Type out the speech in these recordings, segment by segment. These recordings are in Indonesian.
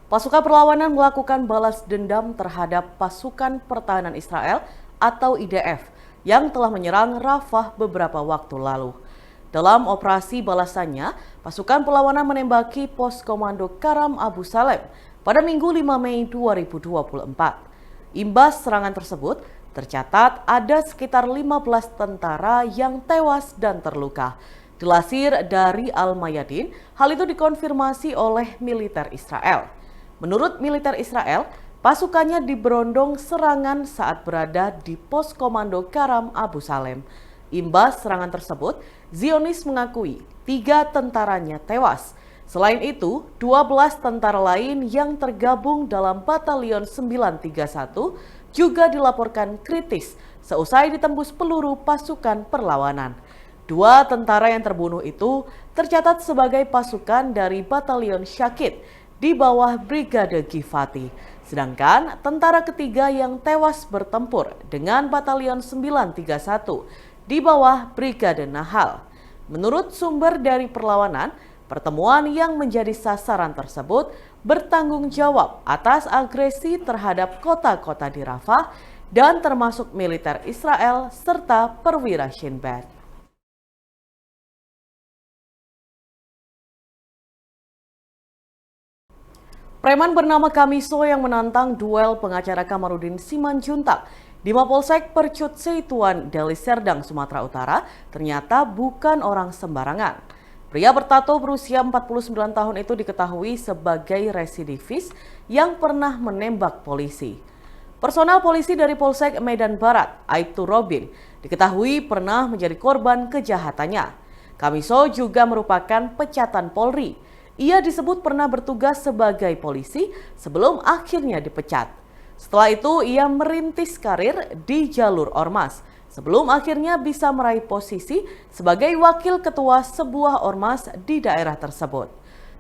Pasukan perlawanan melakukan balas dendam terhadap pasukan pertahanan Israel atau IDF yang telah menyerang Rafah beberapa waktu lalu. Dalam operasi balasannya, pasukan perlawanan menembaki pos komando Karam Abu Salem pada Minggu 5 Mei 2024. Imbas serangan tersebut, tercatat ada sekitar 15 tentara yang tewas dan terluka. Dilansir dari Al-Mayadin, hal itu dikonfirmasi oleh militer Israel. Menurut militer Israel, pasukannya diberondong serangan saat berada di pos komando Karam Abu Salem. Imbas serangan tersebut, Zionis mengakui 3 tentaranya tewas. Selain itu, 12 tentara lain yang tergabung dalam Batalion 931 juga dilaporkan kritis seusai ditembus peluru pasukan perlawanan. 2 tentara yang terbunuh itu tercatat sebagai pasukan dari Batalion Syakit di bawah Brigade Gifati. Sedangkan tentara ketiga yang tewas bertempur dengan Batalion 931 di bawah Brigade Nahal. Menurut sumber dari perlawanan, pertemuan yang menjadi sasaran tersebut bertanggung jawab atas agresi terhadap kota-kota di Rafah dan termasuk militer Israel serta perwira Shin Bet. Preman bernama Kamiso yang menantang duel pengacara Kamarudin Simanjuntak di Mapolsek Percut Seituan, Deli Serdang, Sumatera Utara ternyata bukan orang sembarangan. Pria bertato berusia 49 tahun itu diketahui sebagai residivis yang pernah menembak polisi. Personel polisi dari Polsek Medan Barat, Aibtu Robin, diketahui pernah menjadi korban kejahatannya. Kamiso juga merupakan pecatan Polri. Ia disebut pernah bertugas sebagai polisi sebelum akhirnya dipecat. Setelah itu ia merintis karir di jalur ormas sebelum akhirnya bisa meraih posisi sebagai wakil ketua sebuah ormas di daerah tersebut.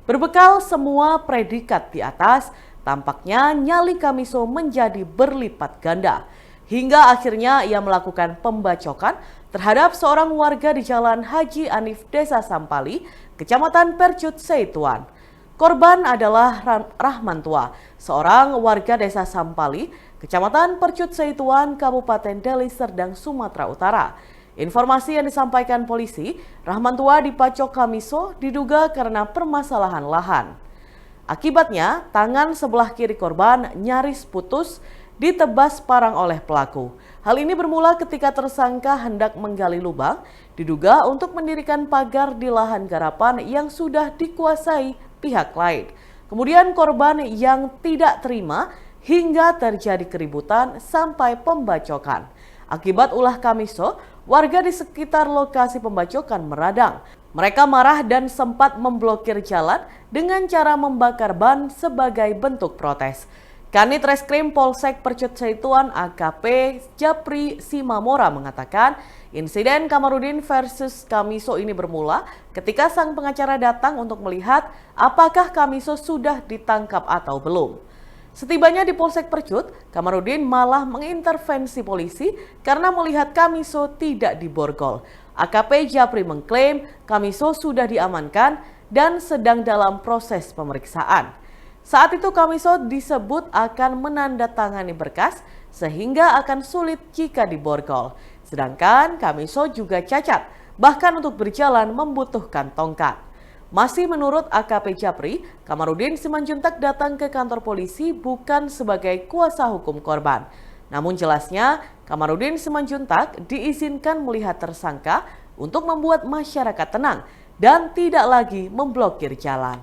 Berbekal semua predikat di atas, tampaknya nyali Kamiso menjadi berlipat ganda. Hingga akhirnya ia melakukan pembacokan terhadap seorang warga di Jalan Haji Anif, Desa Sampali, Kecamatan Percut Seituan. Korban adalah Rahman Tua, seorang warga Desa Sampali, Kecamatan Percut Seituan, Kabupaten Deli Serdang, Sumatera Utara. Informasi yang disampaikan polisi, Rahman Tua dipacok Kamiso diduga karena permasalahan lahan. Akibatnya, tangan sebelah kiri korban nyaris putus ditebas parang oleh pelaku. Hal ini bermula ketika tersangka hendak menggali lubang, diduga untuk mendirikan pagar di lahan garapan yang sudah dikuasai pihak lain. Kemudian korban yang tidak terima hingga terjadi keributan sampai pembacokan. Akibat ulah Kamiso, warga di sekitar lokasi pembacokan meradang. Mereka marah dan sempat memblokir jalan dengan cara membakar ban sebagai bentuk protes. Kanit Reskrim Polsek Percut Seituan AKP Japri Simamora mengatakan insiden Kamarudin versus Kamiso ini bermula ketika sang pengacara datang untuk melihat apakah Kamiso sudah ditangkap atau belum. Setibanya di Polsek Percut, Kamarudin malah mengintervensi polisi karena melihat Kamiso tidak diborgol. AKP Japri mengklaim Kamiso sudah diamankan dan sedang dalam proses pemeriksaan. Saat itu Kamiso disebut akan menandatangani berkas sehingga akan sulit jika diborgol. Sedangkan Kamiso juga cacat, bahkan untuk berjalan membutuhkan tongkat. Masih menurut AKP Japri, Kamarudin Simanjuntak datang ke kantor polisi bukan sebagai kuasa hukum korban. Namun jelasnya, Kamarudin Simanjuntak diizinkan melihat tersangka untuk membuat masyarakat tenang dan tidak lagi memblokir jalan.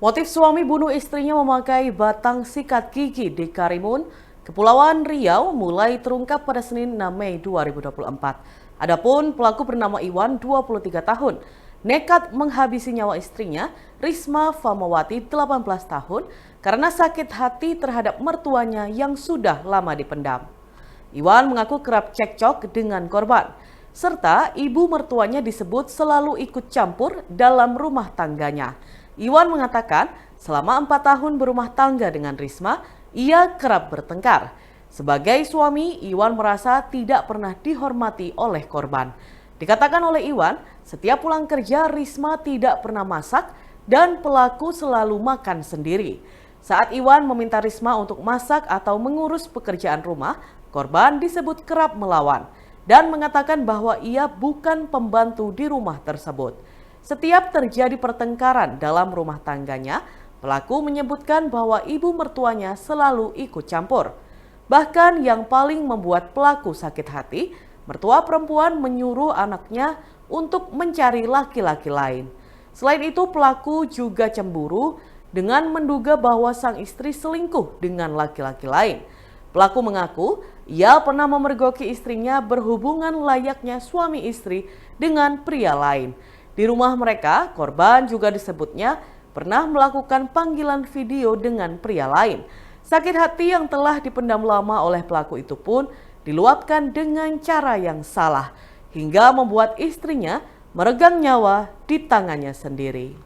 Motif suami bunuh istrinya memakai batang sikat gigi di Karimun, Kepulauan Riau mulai terungkap pada Senin 6 Mei 2024. Adapun pelaku bernama Iwan, 23 tahun, nekat menghabisi nyawa istrinya, Risma Famawati, 18 tahun, karena sakit hati terhadap mertuanya yang sudah lama dipendam. Iwan mengaku kerap cekcok dengan korban, serta ibu mertuanya disebut selalu ikut campur dalam rumah tangganya. Iwan mengatakan selama 4 tahun berumah tangga dengan Risma, ia kerap bertengkar. Sebagai suami, Iwan merasa tidak pernah dihormati oleh korban. Dikatakan oleh Iwan, setiap pulang kerja Risma tidak pernah masak dan pelaku selalu makan sendiri. Saat Iwan meminta Risma untuk masak atau mengurus pekerjaan rumah, korban disebut kerap melawan dan mengatakan bahwa ia bukan pembantu di rumah tersebut. Setiap terjadi pertengkaran dalam rumah tangganya, pelaku menyebutkan bahwa ibu mertuanya selalu ikut campur. Bahkan yang paling membuat pelaku sakit hati, mertua perempuan menyuruh anaknya untuk mencari laki-laki lain. Selain itu, pelaku juga cemburu dengan menduga bahwa sang istri selingkuh dengan laki-laki lain. Pelaku mengaku ia pernah memergoki istrinya berhubungan layaknya suami istri dengan pria lain. Di rumah mereka, korban juga disebutnya pernah melakukan panggilan video dengan pria lain. Sakit hati yang telah dipendam lama oleh pelaku itu pun diluapkan dengan cara yang salah, hingga membuat istrinya meregang nyawa di tangannya sendiri.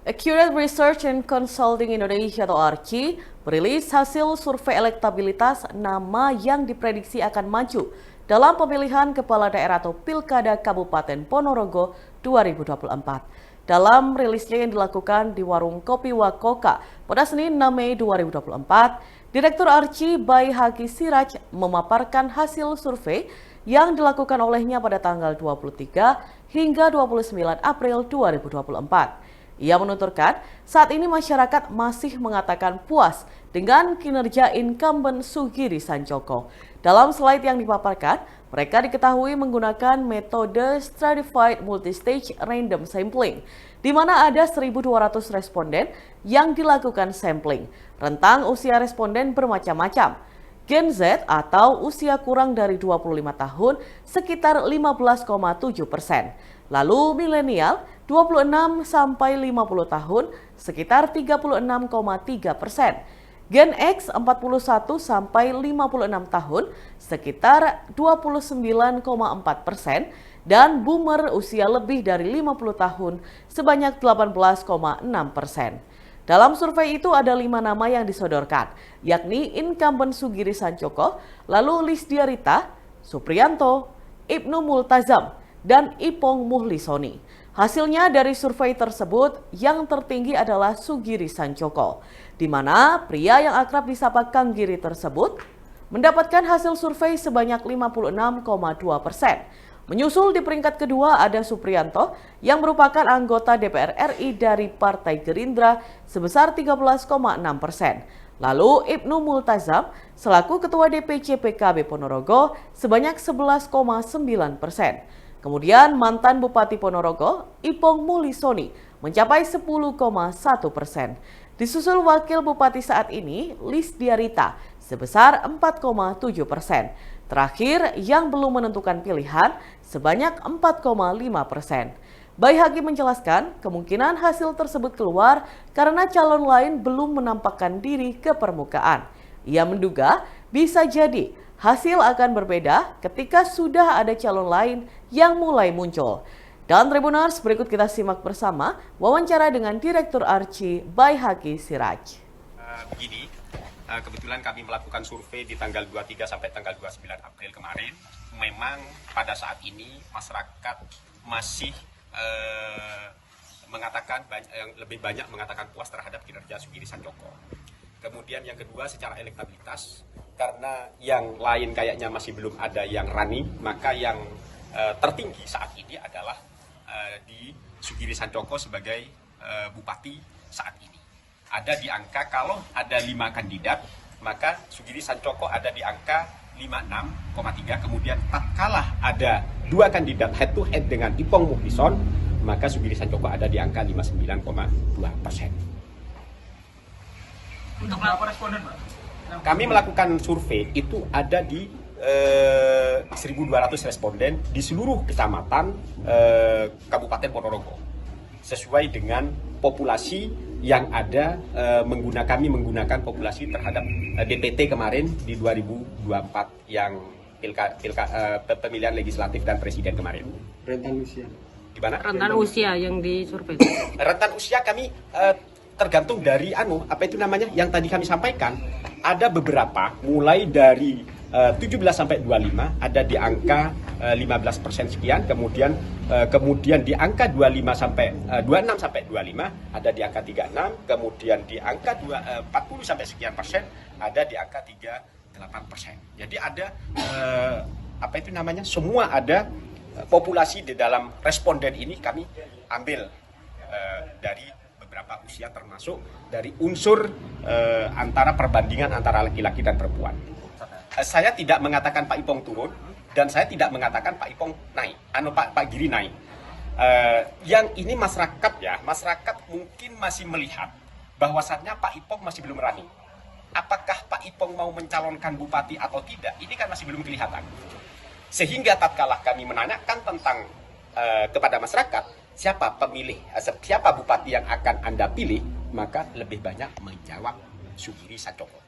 Accurate Research and Consulting Indonesia atau ARCI merilis hasil survei elektabilitas nama yang diprediksi akan maju dalam pemilihan kepala daerah atau Pilkada Kabupaten Ponorogo 2024. Dalam rilisnya yang dilakukan di warung Kopi Wakoka pada Senin 6 Mei 2024, Direktur ARCI Baihaqi Siraj memaparkan hasil survei yang dilakukan olehnya pada tanggal 23 hingga 29 April 2024. Ia menuturkan, saat ini masyarakat masih mengatakan puas dengan kinerja incumbent Sugiri Sancoko. Dalam slide yang dipaparkan, mereka diketahui menggunakan metode Stratified Multistage Random Sampling, di mana ada 1.200 responden yang dilakukan sampling. Rentang usia responden bermacam-macam. Gen Z atau usia kurang dari 25 tahun sekitar 15,7%. Lalu milenial 26 sampai 50 tahun sekitar 36,3%. Gen X 41 sampai 56 tahun sekitar 29,4% dan boomer usia lebih dari 50 tahun sebanyak 18,6%. Dalam survei itu ada 5 nama yang disodorkan, yakni incumbent Sugiri Sancoko, lalu Lisdiarita, Supriyanto, Ibnu Multazam, dan Ipong Muhlisoni. Hasilnya dari survei tersebut yang tertinggi adalah Sugiri Sancoko, di mana pria yang akrab disapa Kang Giri tersebut mendapatkan hasil survei sebanyak 56,2%. Menyusul di peringkat kedua ada Supriyanto yang merupakan anggota DPR RI dari Partai Gerindra sebesar 13,6%. Lalu Ibnu Multazam selaku Ketua DPC PKB Ponorogo sebanyak 11,9%. Kemudian mantan Bupati Ponorogo, Ipong Muhlisoni, mencapai 10,1%. Disusul Wakil Bupati saat ini, Lisdiarita, sebesar 4,7%. Terakhir, yang belum menentukan pilihan, sebanyak 4,5%. Baihaqi menjelaskan kemungkinan hasil tersebut keluar karena calon lain belum menampakkan diri ke permukaan. Ia menduga bisa jadi hasil akan berbeda ketika sudah ada calon lain yang mulai muncul. Dan Tribuners, berikut kita simak bersama wawancara dengan Direktur ARCI Baihaqi Siraj. Begini, kebetulan kami melakukan survei di tanggal 23 sampai tanggal 29 April kemarin. Memang pada saat ini masyarakat masih mengatakan lebih banyak mengatakan puas terhadap kinerja Sugiri Sancoko. Kemudian yang kedua secara elektabilitas, karena yang lain kayaknya masih belum ada yang running, maka yang tertinggi saat ini adalah di Sugiri Sancoko sebagai bupati saat ini. Ada di angka, kalau ada 5 kandidat, maka Sugiri Sancoko ada di angka 56,3. Kemudian tatkala ada 2 kandidat head to head dengan Ipong Muhlison, maka Sugiri Sancoko ada di angka 59,2%. Untuk berapa responden, Pak? Kami melakukan survei itu ada di 1.200 responden di seluruh kecamatan Kabupaten Ponorogo, sesuai dengan populasi yang ada. Kami menggunakan populasi terhadap DPT kemarin di 2024 yang pemilihan legislatif dan presiden kemarin. Rentan usia. Di mana? Rentan usia yang disurvei. Rentan usia kami tergantung dari apa itu namanya yang tadi kami sampaikan. ada beberapa mulai dari 17 sampai 25 ada di angka 15% sekian, kemudian di angka 26 sampai 25 ada di angka 36, kemudian di angka 40 sampai sekian persen ada di angka 38%. Jadi ada semua ada populasi di dalam responden ini kami ambil dari beberapa usia, termasuk dari unsur antara perbandingan antara laki-laki dan perempuan. Saya tidak mengatakan Pak Ipong turun dan saya tidak mengatakan Pak Ipong naik, Pak Giri naik. Yang ini masyarakat mungkin masih melihat bahwasannya Pak Ipong masih belum running. Apakah Pak Ipong mau mencalonkan bupati atau tidak? Ini kan masih belum kelihatan. Sehingga tatkala kami menanyakan tentang kepada masyarakat, siapa bupati yang akan Anda pilih, maka lebih banyak menjawab Sugiri Sancoko.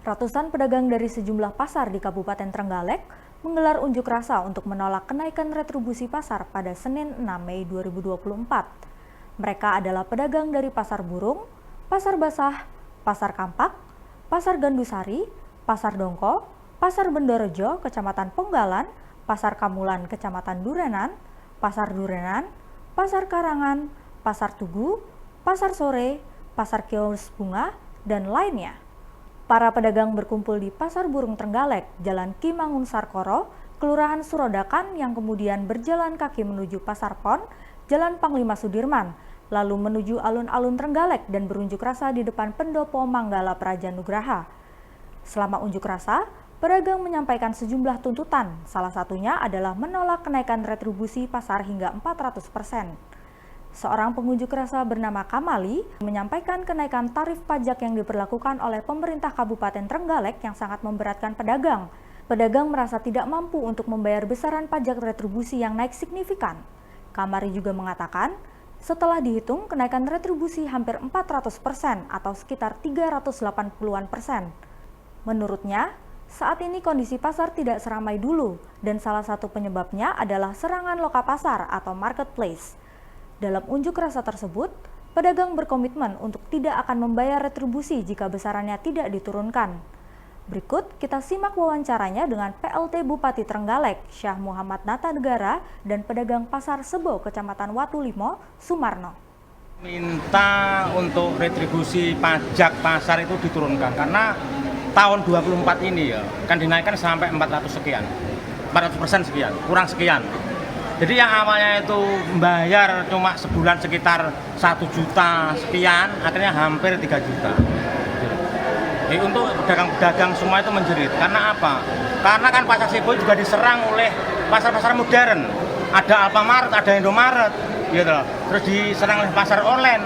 Ratusan pedagang dari sejumlah pasar di Kabupaten Trenggalek menggelar unjuk rasa untuk menolak kenaikan retribusi pasar pada Senin 6 Mei 2024. Mereka adalah pedagang dari Pasar Burung, Pasar Basah, Pasar Kampak, Pasar Gandusari, Pasar Dongko, Pasar Bendorejo, Kecamatan Ponggalan, Pasar Kamulan, Kecamatan Durenan, Pasar Durenan, Pasar Karangan, Pasar Tugu, Pasar Sore, Pasar Kios Bunga, dan lainnya. Para pedagang berkumpul di Pasar Burung Trenggalek, Jalan Ki Mangun Sarkoro, Kelurahan Surodakan, yang kemudian berjalan kaki menuju Pasar Pon, Jalan Panglima Sudirman, lalu menuju alun-alun Trenggalek dan berunjuk rasa di depan Pendopo Manggala Praja Nugraha. Selama unjuk rasa, pedagang menyampaikan sejumlah tuntutan, salah satunya adalah menolak kenaikan retribusi pasar hingga 400%. Seorang pengunjuk rasa bernama Kamali menyampaikan kenaikan tarif pajak yang diberlakukan oleh pemerintah Kabupaten Trenggalek yang sangat memberatkan pedagang. Pedagang merasa tidak mampu untuk membayar besaran pajak retribusi yang naik signifikan. Kamali juga mengatakan, setelah dihitung kenaikan retribusi hampir 400% atau sekitar 380-an%. Menurutnya, saat ini kondisi pasar tidak seramai dulu dan salah satu penyebabnya adalah serangan loka pasar atau marketplace. Dalam unjuk rasa tersebut, pedagang berkomitmen untuk tidak akan membayar retribusi jika besarannya tidak diturunkan. Berikut kita simak wawancaranya dengan PLT Bupati Trenggalek, Syah Muhammad Nata Negara, dan pedagang Pasar Sebo, Kecamatan Watulimo, Sumarno. Minta untuk retribusi pajak pasar itu diturunkan karena tahun 24 ini ya kan dinaikkan sampai 400 sekian, 400% sekian, kurang sekian. Jadi yang awalnya itu membayar cuma sebulan sekitar 1 juta sekian, akhirnya hampir 3 juta. Jadi untuk pedagang-pedagang semua itu menjerit. Karena apa? Karena kan Pasar Sebo juga diserang oleh pasar-pasar modern. Ada Alfamart, ada Indomaret, gitu. Terus diserang oleh pasar online.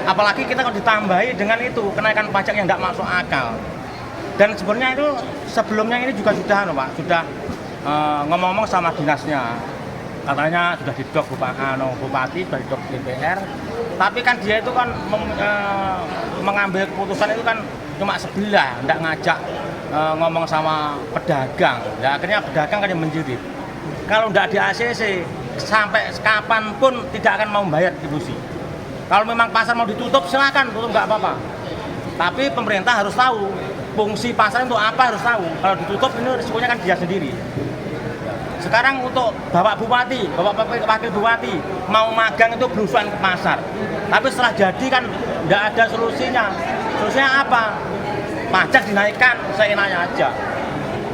Apalagi kita kalau ditambahi dengan itu kenaikan pajak yang nggak masuk akal. Dan sebenarnya itu sebelumnya ini juga sudah, Pak, sudah ngomong-ngomong sama dinasnya. Katanya sudah didok bupati, sudah didok DPR, tapi kan dia itu kan mengambil keputusan itu kan cuma sebelah, tidak ngajak ngomong sama pedagang. Ya, akhirnya pedagang kan yang menjerit. Kalau tidak di ACC, sampai kapanpun tidak akan mau membayar retribusi. Kalau memang pasar mau ditutup, silakan tutup, nggak apa-apa. Tapi pemerintah harus tahu fungsi pasar untuk apa, harus tahu. Kalau ditutup ini risikonya kan dia sendiri. Sekarang untuk Bapak Bupati, Bapak Wakil Bupati mau magang itu berusuhan ke pasar. Tapi setelah jadi kan tidak ada solusinya. Solusinya apa? Pajak dinaikkan, seenaknya aja.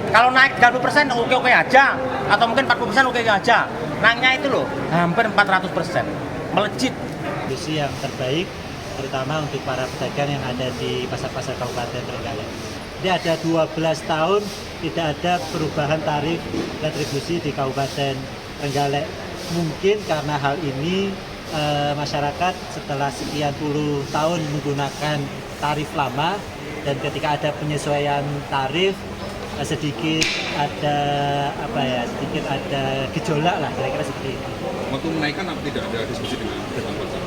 Kalau naik 30% oke-oke aja, atau mungkin 40% oke aja. Naiknya itu loh, hampir 400%. Melejit. Solusi yang terbaik, terutama untuk para pedagang yang ada di pasar-pasar Kabupaten Trenggalek. Jadi ada 12 tahun tidak ada perubahan tarif retribusi di Kabupaten Trenggalek. Mungkin karena hal ini masyarakat setelah sekian puluh tahun menggunakan tarif lama, dan ketika ada penyesuaian tarif sedikit ada gejolak lah, kira-kira seperti itu. Waktu menaikkan apa tidak ada diskusi dengan pasar?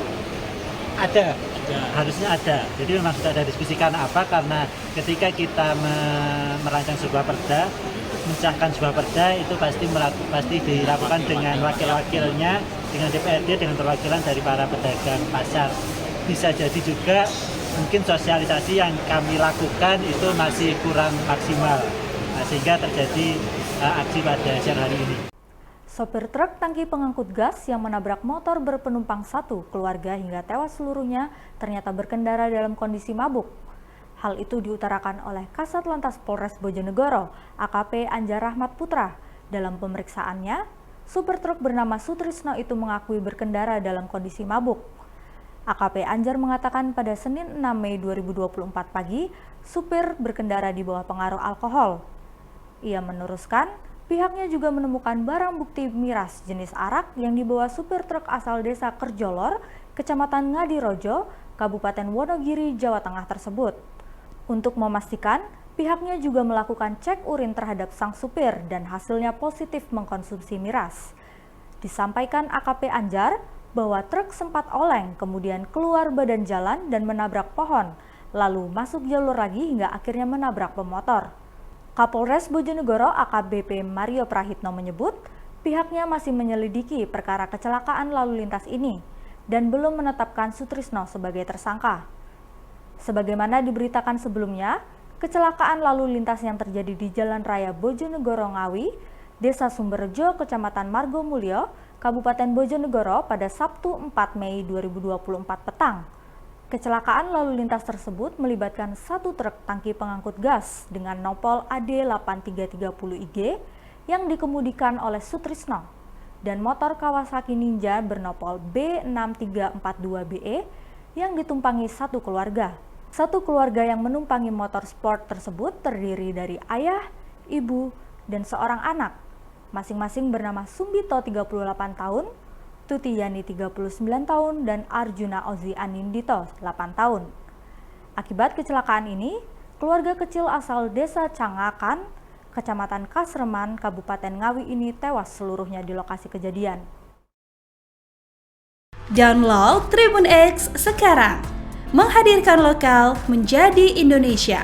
Ada, harusnya ada. Jadi memang sudah ada diskusikan apa, karena ketika kita merancang sebuah perda, mencahkan sebuah perda itu pasti dilakukan dengan wakil-wakilnya, dengan DPRD, dengan perwakilan dari para pedagang pasar. Bisa jadi juga mungkin sosialisasi yang kami lakukan itu masih kurang maksimal, sehingga terjadi aksi pada siang hari ini. Sopir truk tangki pengangkut gas yang menabrak motor berpenumpang satu keluarga hingga tewas seluruhnya ternyata berkendara dalam kondisi mabuk. Hal itu diutarakan oleh Kasat Lantas Polres Bojonegoro, AKP Anjar Rahmat Putra. Dalam pemeriksaannya, supir truk bernama Sutrisno itu mengakui berkendara dalam kondisi mabuk. AKP Anjar mengatakan pada Senin 6 Mei 2024 pagi, supir berkendara di bawah pengaruh alkohol. Ia meneruskan, pihaknya juga menemukan barang bukti miras jenis arak yang dibawa supir truk asal desa Kerjolor, Kecamatan Ngadirojo, Kabupaten Wonogiri, Jawa Tengah tersebut. Untuk memastikan, pihaknya juga melakukan cek urin terhadap sang supir dan hasilnya positif mengkonsumsi miras. Disampaikan AKP Anjar bahwa truk sempat oleng, kemudian keluar badan jalan dan menabrak pohon, lalu masuk jalur lagi hingga akhirnya menabrak pemotor. Kapolres Bojonegoro AKBP Mario Prahitno menyebut pihaknya masih menyelidiki perkara kecelakaan lalu lintas ini dan belum menetapkan Sutrisno sebagai tersangka. Sebagaimana diberitakan sebelumnya, kecelakaan lalu lintas yang terjadi di Jalan Raya Bojonegoro Ngawi, Desa Sumberjo, Kecamatan Margomulyo, Kabupaten Bojonegoro pada Sabtu 4 Mei 2024 petang. Kecelakaan lalu lintas tersebut melibatkan satu truk tangki pengangkut gas dengan nopol AD8330IG yang dikemudikan oleh Sutrisno dan motor Kawasaki Ninja bernopol B6342BE yang ditumpangi satu keluarga. Satu keluarga yang menumpangi motor sport tersebut terdiri dari ayah, ibu, dan seorang anak, masing-masing bernama Sumbito 38 tahun, Tuti Yani 39 tahun, dan Arjuna Ozi Anindito 8 tahun. Akibat kecelakaan ini, keluarga kecil asal desa Cangakan, Kecamatan Kasreman, Kabupaten Ngawi ini tewas seluruhnya di lokasi kejadian. Download Tribun X sekarang, menghadirkan lokal menjadi Indonesia.